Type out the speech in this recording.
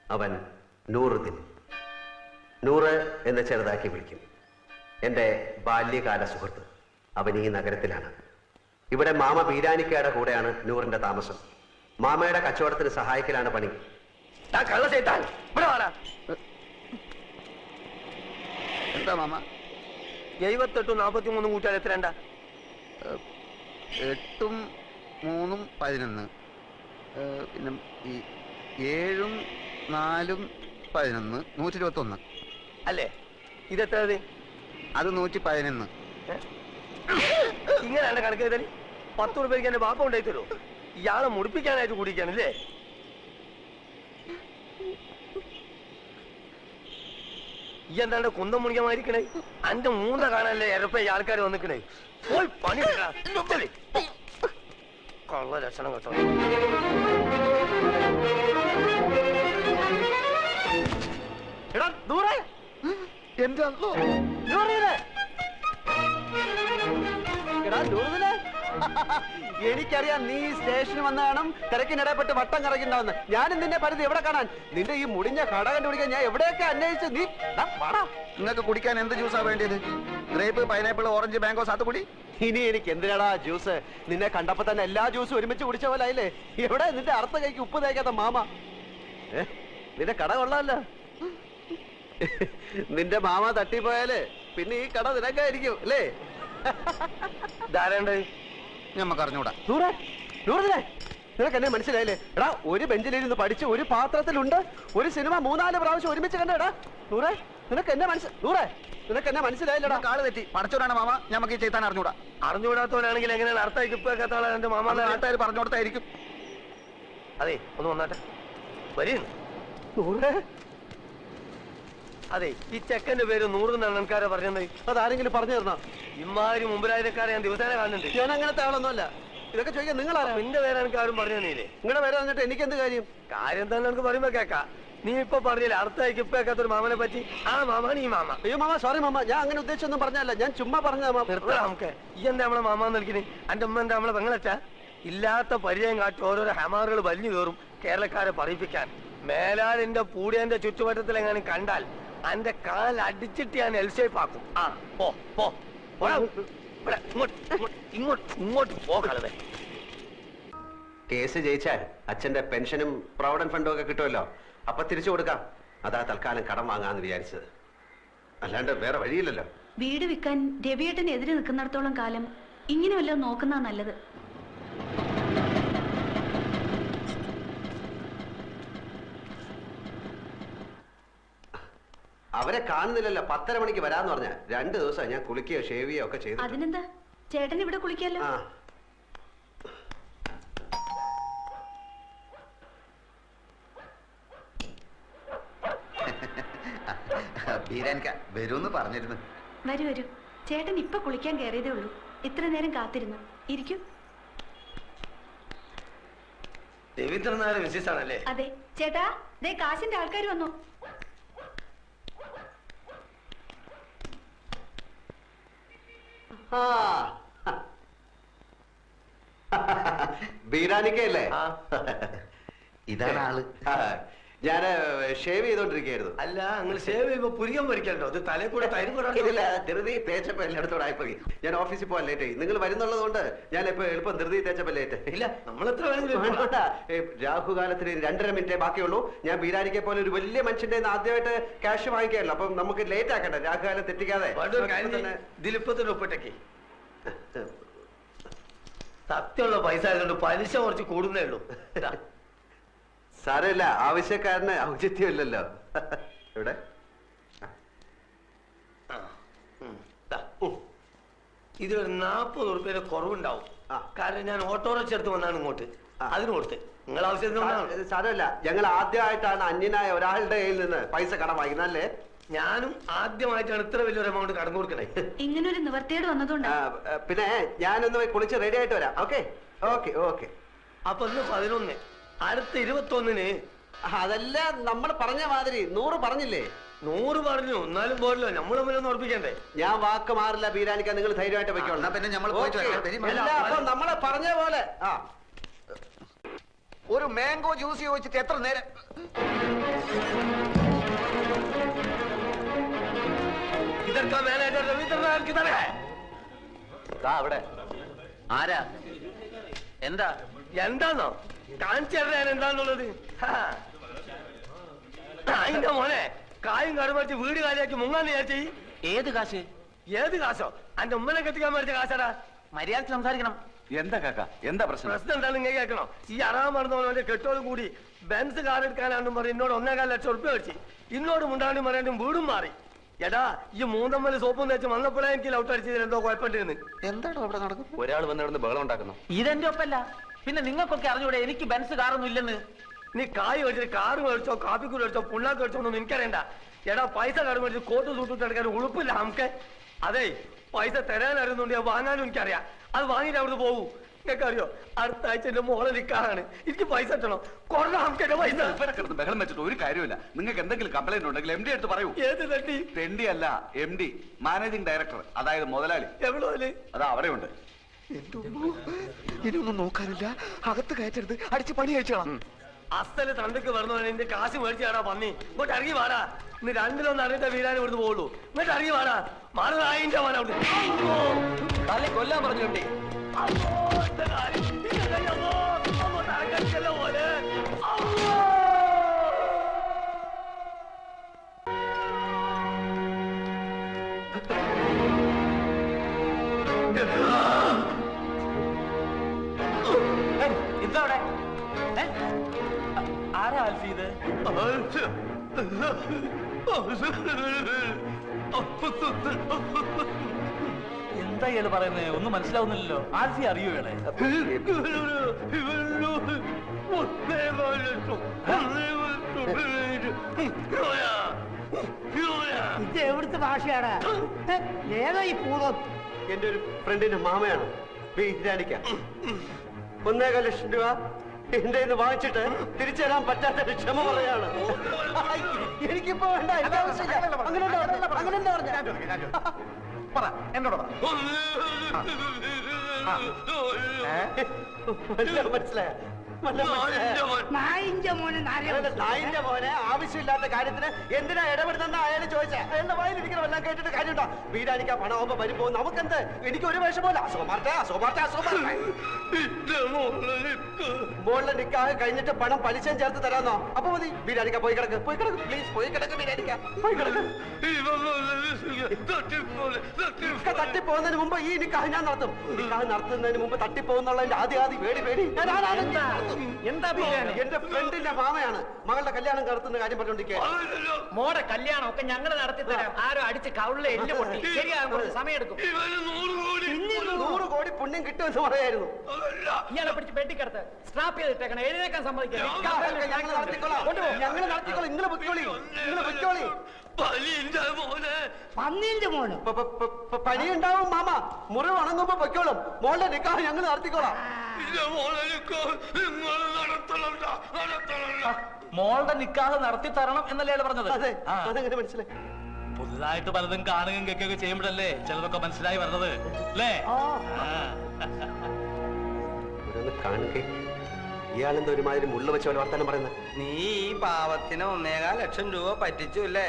അവൻ നൂറുദ്ദീൻ. നൂറ് എന്ന് ചെറുതാക്കി വിളിക്കും. എൻ്റെ ബാല്യകാല സുഹൃത്ത്. അവൻ ഈ നഗരത്തിലാണ്. ഇവിടെ മാമ ബീരാനിക്കയുടെ കൂടെയാണ് നൂറിന്റെ താമസം. മാമയുടെ കച്ചവടത്തിന് സഹായിക്കലാണ് പണി. എന്താ മാമ? 78 43 കൂട്ടിയാൽ എത്രണ്ട? 8 3 11. പിന്നെ ഈ 7 4 11 121 അല്ലേ? ഇതെത്ര? അത് 111. ഇങ്ങനെയാണ് കണക്ക് ചെയ്താൽ 10 രൂപയ്ക്ക് എന്റെ ബാപ്പ ഉണ്ടായി തരുമോ? ഇയാളെ മുടിപ്പിക്കാനായിട്ട് കുടിക്കാനല്ലേ? ഈ എന്താണ്ട് കുന്തം മുണിക്കമായിരിക്കണേ? അന്റെ മൂന്ന കാണാനല്ലേ ഇരപ്പ ഈ ആൾക്കാർ വന്നിക്കണേ? പോയി പണി കള്ള ലക്ഷണം കേട്ടോ. എടാ ദൂരെ എന്റെ എനിക്കറിയാം നീ സ്റ്റേഷന് വന്ന കാണും തിരക്കിനിടപെട്ട് വട്ടം കറങ്ങിണ്ടാവുന്ന. ഞാനും നിന്നെ പരിധി എവിടെ കാണാൻ? നിന്റെ ഈ മുടിഞ്ഞ കട കണ്ടുപിടിക്കാൻ ഞാൻ എവിടെയൊക്കെ അന്വേഷിച്ചു. നീ നിങ്ങൾക്ക് കുടിക്കാൻ എന്ത് ജ്യൂസാ വേണ്ടിയത്? ഗ്രേപ്പ്, പൈനാപ്പിൾ, ഓറഞ്ച്, മാംഗോ, സാത്തുകുടി? ഇനി എനിക്ക് എന്തിനാടാ ജ്യൂസ്? നിന്നെ കണ്ടപ്പോ തന്നെ എല്ലാ ജ്യൂസും ഒരുമിച്ച് കുടിച്ച പോലെ ആയില്ലേ? എവിടെ നിന്റെ അർത്ഥ കൈക്ക് ഉപ്പ് തേക്കാത്ത മാമ? നിന്റെ കട കൊള്ളാമല്ലോ. നിന്റെ മാമ തട്ടിപ്പോയാല് പിന്നെ ഈ കട നിനക്കായിരിക്കും അല്ലേ? ധാരണ്ടേ ഞമ്മക്ക് അറിഞ്ഞൂടാ. നിനക്ക് എന്നെ മനസ്സിലായില്ലേ? എടാ, ഒരു ബെഞ്ചിലിരുന്ന് പഠിച്ച് ഒരു പാത്രത്തിലുണ്ട് ഒരു സിനിമ 3-4 പ്രാവശ്യം ഒരുമിച്ച് കണ്ടേടാ. നൂറേ, നിനക്ക് എന്നെ മനസ്സിലായില്ലടാ. കാള് തെറ്റി. പഠിച്ചവരാണ് മാമ. ഞമ്മക്ക് ഈ ചെയ്താൻ അറിഞ്ഞൂടാ. അറിഞ്ഞുകൂടാത്തവനാണെങ്കിൽ എങ്ങനെയാണ് അർത്ഥമാക്കി ഇപ്പൊ കേട്ടാളെ എന്റെ മാമ നാട്ടുകാർ പറഞ്ഞു കൊടുത്തായിരിക്കും. അതെ, ഒന്ന് വന്നാട്ടെ. വരീ. അതെ, ഈ ചെക്കന്റെ പേര് 100 എന്നാണ് എനിക്കാരെ പറഞ്ഞത്. അതാരെങ്കിലും പറഞ്ഞു തരണോ? ഇമാതിരി മുമ്പിലായക്കാരെ ഞാൻ ദിവസേന കാണുന്നുണ്ട്. ഞാൻ അങ്ങനത്തെ ആളൊന്നുമല്ല. ഇതൊക്കെ ചോദിക്കാൻ നിങ്ങളാരാ? നിന്റെ പേര് എനിക്ക് ആരും പറഞ്ഞു തന്നീലേ? നിങ്ങളുടെ പേര് വന്നിട്ട് എനിക്ക് എന്ത് കാര്യം? കാര്യം തന്നെ എനിക്ക് പറയുമ്പോ കേക്കാം. നീ ഇപ്പൊ പറഞ്ഞില്ല അർത്ഥമാക്കി ഇപ്പൊ കേൾക്കാത്തൊരു മാമനെ പറ്റി. ആ മാമാണ് ഈ മാമ. അയ്യോ മാമ, സോറി മാമ, ഞാൻ അങ്ങനെ ഉദ്ദേശിച്ചൊന്നും പറഞ്ഞല്ല. ഞാൻ ചുമ്മാ പറഞ്ഞ നമുക്ക് ഈ എന്താ നമ്മളെ മാമാന്ന് വിളിക്കുന്നത്? എന്റെ ഉമ്മ എന്താ നമ്മളെ പെങ്ങളച്ചാ? ഇല്ലാത്ത പരിചയം കാട്ടി ഓരോരോ ഹമാറുകൾ വലിഞ്ഞു കയറും കേരളക്കാരെ പറയിപ്പിക്കാൻ. മേലാലിന്റെ പൂടിയന്റെ ചുറ്റുവട്ടത്തിൽ എങ്ങനെ കണ്ടാൽ എന്റെ കാൽ അടിച്ചിട്ട് ഞാൻ എൽഷേപ്പ് ആക്കും. ആ പോ പോ, ഇങ്ങോട്ട് പോ കളവേ. കേസ് ജയിച്ചാൽ അച്ഛന്റെ പെൻഷനും പ്രൊവിഡന്റ് ഫണ്ടും ഒക്കെ കിട്ടുമല്ലോ. അപ്പൊ തിരിച്ചു കൊടുക്കാം. അതാ തൽക്കാലം കടം വാങ്ങാന്ന് വിചാരിച്ചത്. അല്ലാണ്ട് വേറെ വഴിയില്ലല്ലോ. വീട് വിൽക്കാൻ രവിയേട്ടനെതിരെ നിൽക്കുന്നിടത്തോളം കാലം ഇങ്ങനെ വല്ലതും നോക്കുന്ന നല്ലത്. അവരെ കാണുന്നില്ലല്ലോ. 10:30 മണിക്ക് വരാന്ന് പറഞ്ഞ 2 ദിവസം ഞാൻ കുളിക്കുകയോ ഷേവ് ചെയ്യുകയോ ഒക്കെ ചെയ്തു. അതിനെന്താ, ചേട്ടൻ ഇവിടെ കുളിക്കാലോ. വരൂന്ന് പറഞ്ഞിരുന്നു. വരൂ. ചേട്ടൻ ഇപ്പൊ കുളിക്കാൻ കയറിയതേ ഉള്ളൂ. ഇത്ര നേരം കാത്തിരുന്നു. ഇരിക്കൂ. രവീന്ദ്രനാഥ് മിസ്സിസ് ആണല്ലേ? അതെ ചേട്ടാ, ദേ കാശിന്റെ ആൾക്കാർ വന്നു. ബീരാനിക്കല്ലേ? ഇതാണ് ആള്. ഞാന് ഷേവ് ചെയ്തോണ്ടിരിക്കുകയായിരുന്നു. അല്ല, നിങ്ങൾ ഷേവ് ചെയ്യുമ്പോ പുരികം വരിക്കല്ലോ. അത് തലേ കൂടെ തൈരും കൂടെ ധൃതി തേച്ചപ്പോ എല്ലായിടത്തോടെ ആയിപ്പോയി. ഞാൻ ഓഫീസിൽ പോകാൻ ലേറ്റ് ആയി. നിങ്ങൾ വരുന്നുള്ളത് കൊണ്ട് ഞാൻ ഇപ്പൊ എളുപ്പം ധൃതി തേച്ചപ്പോ ലേറ്റ്. ഇല്ല, നമ്മളെത്ര രാഹുകാലത്തിന് 2.5 മിനിറ്റേ ബാക്കിയുള്ളൂ. ഞാൻ ബീരാനിക്കെ പോലെ ഒരു വലിയ മനുഷ്യന്റെ ആദ്യമായിട്ട് ക്യാഷ് വാങ്ങിക്കാമല്ലോ. അപ്പം നമുക്ക് ലേറ്റ് ആക്കട്ടെ. രാഹുകാലം തെറ്റിക്കാതെ ഇതിലിപ്പത്തിന് ഒപ്പിട്ടേക്ക്. സത്യമുള്ള പൈസ ആയതുകൊണ്ട് പലിശ കുറച്ച് കൂടുന്നേ ഉള്ളൂ. സാരമില്ല, ആവശ്യക്കാരന് ഔചിത്യമില്ലല്ലോ. ഇവിടെ ഇതിലൊരു 40 രൂപയുടെ കുറവുണ്ടാവും. കാരണം ഞാൻ ഓട്ടോറിക്ഷ എടുത്ത് വന്നാണ് ഇങ്ങോട്ട്. അതിന് കൊടുത്ത് നിങ്ങൾ ആവശ്യത്തിന്. സാരമില്ല, ഞങ്ങൾ ആദ്യമായിട്ടാണ് അന്യനായ ഒരാളുടെ കയ്യിൽ നിന്ന് പൈസ കടം വാങ്ങിക്കുന്നത് അല്ലേ? ഞാനും ആദ്യമായിട്ടാണ് ഇത്ര വലിയൊരു എമൗണ്ട് കടം കൊടുക്കണേ. ഇങ്ങനൊരു നിവർത്തിയോട് വന്നതുകൊണ്ട് പിന്നെ ഞാനൊന്ന് കുളിച്ച് റെഡി ആയിട്ട് വരാം. Okay okay okay. അപ്പൊ ഇന്ന് 11, അടുത്ത 21-ന്. അതല്ല നമ്മൾ പറഞ്ഞ മാതിരി 100 പറഞ്ഞില്ലേ? 100 പറഞ്ഞു, എന്നാലും പോരല്ലോ. നമ്മൾ തമ്മിലൊന്നും ഉറപ്പിക്കണ്ടേ? ഞാൻ വാക്ക് മാറില്ല ബീരാനിക്ക. നിങ്ങൾ ധൈര്യമായിട്ട് വെക്കോളൂ. പിന്നെ നമ്മൾ പോയിട്ട് നമ്മളെ പറഞ്ഞ പോലെ. ഒരു മാംഗോ ജ്യൂസ് ചോദിച്ചിട്ട് എത്ര നേരം? ഇതൊക്കെ മാനേജർ രവീന്ദ്രനാഥ് കിതറ അവിടെ ആരാ? എന്താ എന്താന്നോ കാണിച്ചു തരാൻ എന്താന്നുള്ളത്? അതിന്റെ മോനെ കായും കടുമറിച്ച് വീട് കാലിയാക്കി മുങ്ങാന്ന് വിചാരിച്ചു. ഏത് കാശ്? ഏത് കാശോ? അന്റെ ഉമ്മനെ കെട്ടിക്കാൻ മേടിച്ച കാശാടാ. മര്യാദ സംസാരിക്കണം. എന്താ കാക്ക, എന്താ പ്രശ്നം? പ്രശ്നം എന്താണെന്ന് ഇങ്ങനെ കേൾക്കണോ? ഈ അറാൻ മറന്നവന്റെ കെട്ടോടും കൂടി ബെൻസ് കാർ എടുക്കാനാണെന്നും പറഞ്ഞ് എന്നോട് 1.25 ലക്ഷം ഉറുപ്പ്യ മേടിച്ചു. ഇന്നോട് മുണ്ടാണ്ടും പറയാണ്ടും വീടും മാറി. എടാ ഈ മൂന്നമ്മല് സോപ്പും തേച്ച് വന്നപ്പോഴേ എനിക്ക് ലൗട്ട് അടിച്ചതിൽ എന്തോ കുഴപ്പമുണ്ടെന്ന്. എന്താണോ അവിടെ നടക്കുന്നത്? ഒരാൾ വന്നിടന്ന് ബഹളം ഉണ്ടാക്കുന്നു. ഇതെന്റെ ഒപ്പല്ല. പിന്നെ നിങ്ങൾക്കൊക്കെ അറിഞ്ഞൂടെ എനിക്ക് ബെൻസ് കാറൊന്നും ഇല്ലെന്ന്? നീ കായ് മേടിച്ചിട്ട് കാറ് മേടിച്ചോ കാപ്പിക്കൂട് മേടിച്ചോ പുണ്ണാക്ക് മേടിച്ചോ ഒന്നും എനിക്കറിയണ്ട. എടാ പൈസ കാറ് മേടിച്ച് കോട്ട് സൂട്ടിട്ട് എടുക്കാൻ ഉളുപ്പില്ല നമുക്ക്. അതെ പൈസ തരാനറിയുന്നുണ്ട്, വാങ്ങാനും എനിക്കറിയാം. അത് വാങ്ങിയിട്ട് അവിടുന്ന് പോകൂ. നിങ്ങൾക്ക് അറിയോ അടുത്ത ആഴ്ച എന്റെ മോളെ നിൽക്കാനാണ്. എനിക്ക് പൈസ കിട്ടണം. കൊറേ നമുക്ക് എന്റെ പൈസ. ബഹളം വെച്ചിട്ട് ഒരു കാര്യമില്ല. നിങ്ങൾക്ക് എന്തെങ്കിലും കംപ്ലൈന്റ് ഉണ്ടെങ്കിൽ MD അടുത്ത് പറയൂ. ഏത് തട്ടി? MD അല്ല, MD, മാനേജിംഗ് ഡയറക്ടർ, അതായത് മുതലാളി. എവിടോ അതാ അവിടെ ഉണ്ട്. ഇനിയൊന്നും നോക്കാനില്ല, അകത്ത് കയറ്റരുത്, അടിച്ച് പണി കഴിച്ചോളാം. അസ്ഥല് തണ്ടക്ക് പറഞ്ഞവൻ എന്റെ കാശ് മേടിച്ചാടാ പന്നി. ഇങ്ങോട്ട് ഇറങ്ങി വാടാ. ഇന്ന് രണ്ടിലൊന്നും അറിഞ്ഞിട്ട വീരാൻ ഇവിടുന്ന് പോകുള്ളൂ. ഇങ്ങോട്ട് ഇറങ്ങി വാടാ. മാറുതായിന്റെ മോനെ അവിടെ തള്ളി കൊല്ലാൻ പറഞ്ഞു കിട്ടി. പോലെ ഇതവിടെ ആരാ ആൽഫി ഇത്? എന്താ ഇയാള് പറയുന്നേ? ഒന്നും മനസ്സിലാവുന്നില്ലല്ലോ. ആൽഫി അറിയോ ഇയാളെ? ഇത് എവിടുത്തെ ഭാഷയാണ്? ഏതാ ഈ പൂതം? എന്റെ ഒരു ഫ്രണ്ടിന്റെ മാമയാണ് വീരാനിക്ക. 1.25 ലക്ഷം രൂപ എന്റെ കയ്യിൽ നിന്ന് വാങ്ങിച്ചിട്ട് തിരിച്ചു തരാൻ പറ്റാത്ത ക്ഷമ പറയാണ്. എനിക്കിപ്പോ വേണ്ട, എനിക്ക് ആവശ്യമില്ല. അങ്ങനെ എന്താ പറഞ്ഞ പറ, എന്നോട് പറ. മനസ്സിലായ നായിന്റെ മോനെ നായിന്റെ മോനെ ആവശ്യമില്ലാത്ത കാര്യത്തിന് എന്തിനാ ഇടപെടുന്ന അയാൾ ചോദിച്ചാ. അയാളുടെ വായിലിരിക്കണം എല്ലാം കേട്ടിട്ട് കാര്യമുണ്ടോ? വീരാനിക്കാ പണമാകുമ്പോ വരുമ്പോ നമുക്കെന്ത്? എനിക്ക് ഒരു വിഷമല്ല. മോളിലെ നിക്കാഹ് കഴിഞ്ഞിട്ട് പണം പലിശയും ചേർത്ത് തരാന്നോ? അപ്പൊ മതി. വീരാനിക്ക പോയി കിടക്ക്, പോയി കിടക്ക്, പ്ലീസ് പോയി കിടക്ക്. വീരാനിക്ക പോയി കിടക്ക്. തട്ടിപ്പോകുന്നതിന് മുമ്പ് ഈ നിക്കാഹ് ഞാൻ നടത്തും. നിക്കാഹ് നടത്തുന്നതിന് മുമ്പ് തട്ടിപ്പോകുന്നുള്ളതിന്റെ ആദ്യം പേടി. എന്താ എന്റെ ഫ്രണ്ടിന്റെ മാമയാണ് മകളുടെ കല്യാണം നടത്തുന്ന കാര്യം പറഞ്ഞോണ്ടിരിക്കുക. മോടെ കല്യാണം ഒക്കെ ഞങ്ങൾ നടത്തി തരാം. ആരോ അടിച്ച് കവിളിലെ എല്ല് പൊട്ടി. ശരിയാകും, കുറച്ച് സമയം എടുക്കും. 100 കോടി പുണ്യം കിട്ടുമെന്ന് പറയായിരുന്നു. ഇയാളെ പിടിച്ച് പെട്ടിക്കടത്ത് സ്ട്രാപ്പ് ചെയ്തിട്ടേക്കണം. എഴുന്നേക്കാൻ സമ്മതിക്കാം. ഞങ്ങൾ നടത്തിക്കോളാം. നിങ്ങൾ പൊയ്ക്കോളി. പന്നീന്റെ മോന് പനിയുണ്ടാവും മാമ. മുറിവ് ഉണങ്ങുമ്പോ പൊയ്ക്കോളും. മോളുടെ നിക്കാഹ് ഞങ്ങൾ നടത്തിക്കോളാം. മോളുടെ നിക്കാഹ് നടത്തി തരണം എന്നല്ലേ പറഞ്ഞത്? അതെ, അതെങ്ങനെ മനസ്സിലായി? പുതുതായിട്ട് പലതും കാണുകയും കേൾക്കുകയൊക്കെ ചെയ്യുമ്പോഴല്ലേ ചിലതൊക്കെ മനസ്സിലായി വരുന്നത് അല്ലേ? കാണുക ഇയാളെന്താ ഒരുമാതിരി മുള്ള വെച്ച പോലെ വർത്താനം പറയുന്നത്? നീ ഈ പാവത്തിന് 1.25 ലക്ഷം രൂപ പറ്റിച്ചു അല്ലേ?